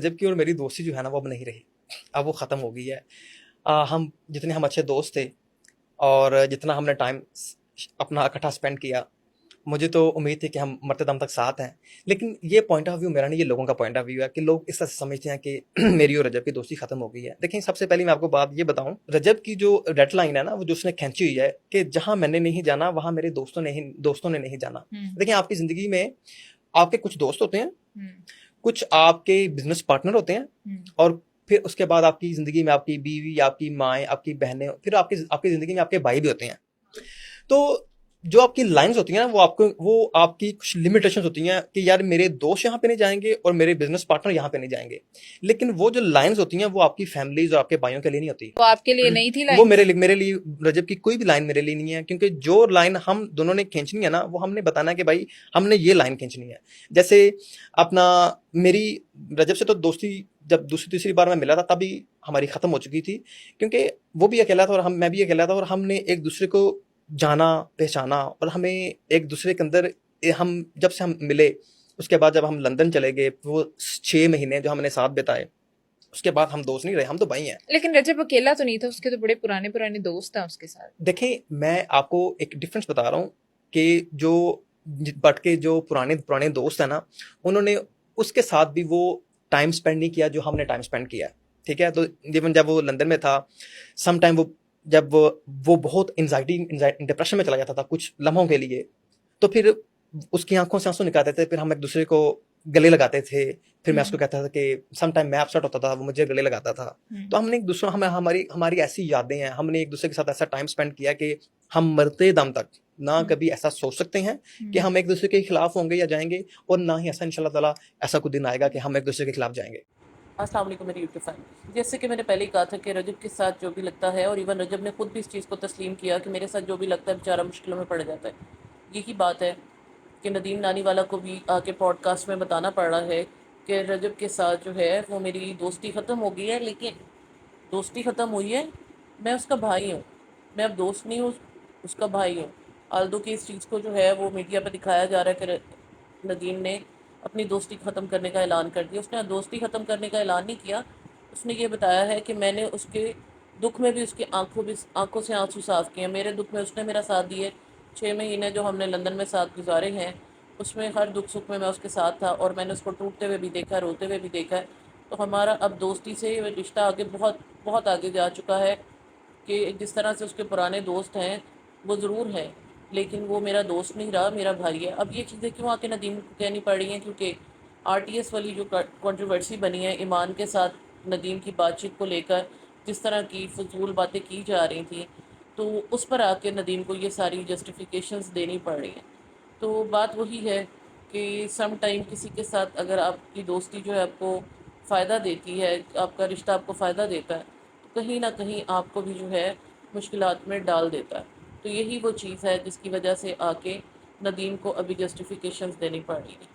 जबकि और मेरी दोस्ती जो है ना वो अब नहीं रही, अब वो ख़त्म हो गई है। हम जितने हम अच्छे दोस्त थे और जितना हमने टाइम अपना इकट्ठा स्पेंड किया, मुझे तो उम्मीद थी कि हम मरते दम तक साथ हैं। लेकिन ये पॉइंट ऑफ व्यू मेरा नहीं, ये लोगों का पॉइंट ऑफ व्यू है कि लोग इस तरह से समझते हैं कि मेरी और रजब की दोस्ती खत्म हो गई है। देखिए, सबसे पहले मैं आपको बात ये बताऊं, रजब की जो डेड लाइन है ना, वो जो उसने खींची हुई है कि जहां मैंने नहीं जाना वहां मेरे दोस्तों ने नहीं जाना। देखिए, आपकी जिंदगी में आपके कुछ दोस्त होते हैं, कुछ आपके बिजनेस पार्टनर होते हैं, और फिर उसके बाद आपकी जिंदगी में आपकी बीवी, आपकी माएँ, आपकी बहनें, फिर आपकी आपकी जिंदगी में आपके भाई भी होते हैं। तो जो आपकी लाइंस होती हैं ना, वो आपकी कुछ लिमिटेशंस होती हैं कि यार मेरे दोस्त यहाँ पे नहीं जाएंगे और मेरे बिजनेस पार्टनर यहाँ पे नहीं जाएंगे। लेकिन वो जो लाइंस होती हैं वो आपकी फैमिलीज और आपके भाइयों के लिए नहीं होती। वो आपके लिए नहीं थी वो लाइन? मेरे लिए रजब की कोई भी लाइन मेरे लिए नहीं है, क्योंकि जो लाइन हम दोनों ने खींचनी है ना, वो हमने बताना है कि भाई हमने ये लाइन खींचनी है। जैसे अपना मेरी रजब से तो दोस्ती जब दूसरी तीसरी बार मैं मिला था तभी हमारी खत्म हो चुकी थी, क्योंकि वो भी अकेला था और मैं भी अकेला था, और हमने एक दूसरे को जाना पहचाना, और हमें एक दूसरे के अंदर हम जब से हम मिले, उसके बाद जब हम लंदन चले गए, वो 6 महीने जो हमने साथ बिताए, उसके बाद हम दोस्त नहीं रहे, हम तो भाई हैं। लेकिन रजब अकेला तो नहीं था, उसके तो बड़े पुराने पुराने दोस्त हैं उसके साथ। देखिए, मैं आपको एक डिफरेंस बता रहा हूँ कि जो बट के जो पुराने पुराने दोस्त हैं ना, उन्होंने उसके साथ भी वो टाइम स्पेंड नहीं किया जो हमने टाइम स्पेंड किया। ठीक है, तो इवन जब वो लंदन में था, सम टाइम वो बहुत एंजाइटी डिप्रेशन में चला जाता था कुछ लम्हों के लिए, तो फिर उसकी आंखों से आंसू निकालते थे, फिर हम एक दूसरे को गले लगाते थे, फिर मैं उसको कहता था कि सम टाइम मैं अपसेट होता था, वो मुझे गले लगाता था। तो हमने एक दूसरा हमें हमारी हमारी ऐसी यादें हैं, हमने एक दूसरे के साथ ऐसा टाइम स्पेंड किया कि हम मरते दम तक ना कभी ऐसा सोच सकते हैं कि हम एक दूसरे के खिलाफ होंगे या जाएंगे, और ना ही ऐसा इंशाल्लाह ताला ऐसा कोई दिन आएगा कि हम एक दूसरे के खिलाफ जाएंगे। अस्सलाम वालेकुम मेरी यूट्यूब फैमिली। जैसे कि मैंने पहले ही कहा था कि रजब के साथ जो भी लगता है, और इवन रजब ने खुद भी इस चीज़ को तस्लीम किया कि मेरे साथ जो भी लगता है बेचारा मुश्किलों में पड़ जाता है। यही बात है कि नदीम नानी वाला को भी आके पॉडकास्ट में बताना पड़ रहा है कि रजब के साथ जो है वो मेरी दोस्ती ख़त्म हो गई है। लेकिन दोस्ती ख़त्म हुई है, मैं उसका भाई हूँ, मैं अब दोस्त नहीं हूँ, उसका भाई हूँ। आल्दो कि इस चीज़ को जो है वो मीडिया पर दिखाया जा रहा है कि नदीम ने अपनी दोस्ती ख़त्म करने का ऐलान कर दिया। उसने दोस्ती ख़त्म करने का ऐलान नहीं किया, उसने ये बताया है कि मैंने उसके दुख में भी उसकी आंखों से आंसू साफ़ किए। मेरे दुख में उसने मेरा साथ दिए। 6 महीने जो हमने लंदन में साथ गुजारे हैं, उसमें हर दुख सुख में मैं उसके साथ था, और मैंने उसको टूटते हुए भी देखा, रोते हुए भी देखा है। तो हमारा अब दोस्ती से रिश्ता आगे बहुत बहुत आगे जा चुका है कि जिस तरह से उसके पुराने दोस्त हैं वो ज़रूर हैं, लेकिन वो मेरा दोस्त नहीं रहा, मेरा भाई है। अब ये चीज़ें क्यों आके नदीम को कहनी पड़ रही हैं? क्योंकि आरटीएस वाली जो कंट्रोवर्सी बनी है ईमान के साथ नदीम की बातचीत को लेकर, जिस तरह की फजूल बातें की जा रही थी, तो उस पर आके नदीम को ये सारी जस्टिफिकेशंस देनी पड़ रही हैं। तो बात वही है कि सम टाइम किसी के साथ अगर आपकी दोस्ती जो है आपको फ़ायदा देती है, आपका रिश्ता आपको फ़ायदा देता है, तो कहीं ना कहीं आपको भी जो है मुश्किलात में डाल देता है। तो यही वो चीज़ है जिसकी वजह से आके नदीम को अभी जस्टिफिकेशंस देनी पड़ रही है।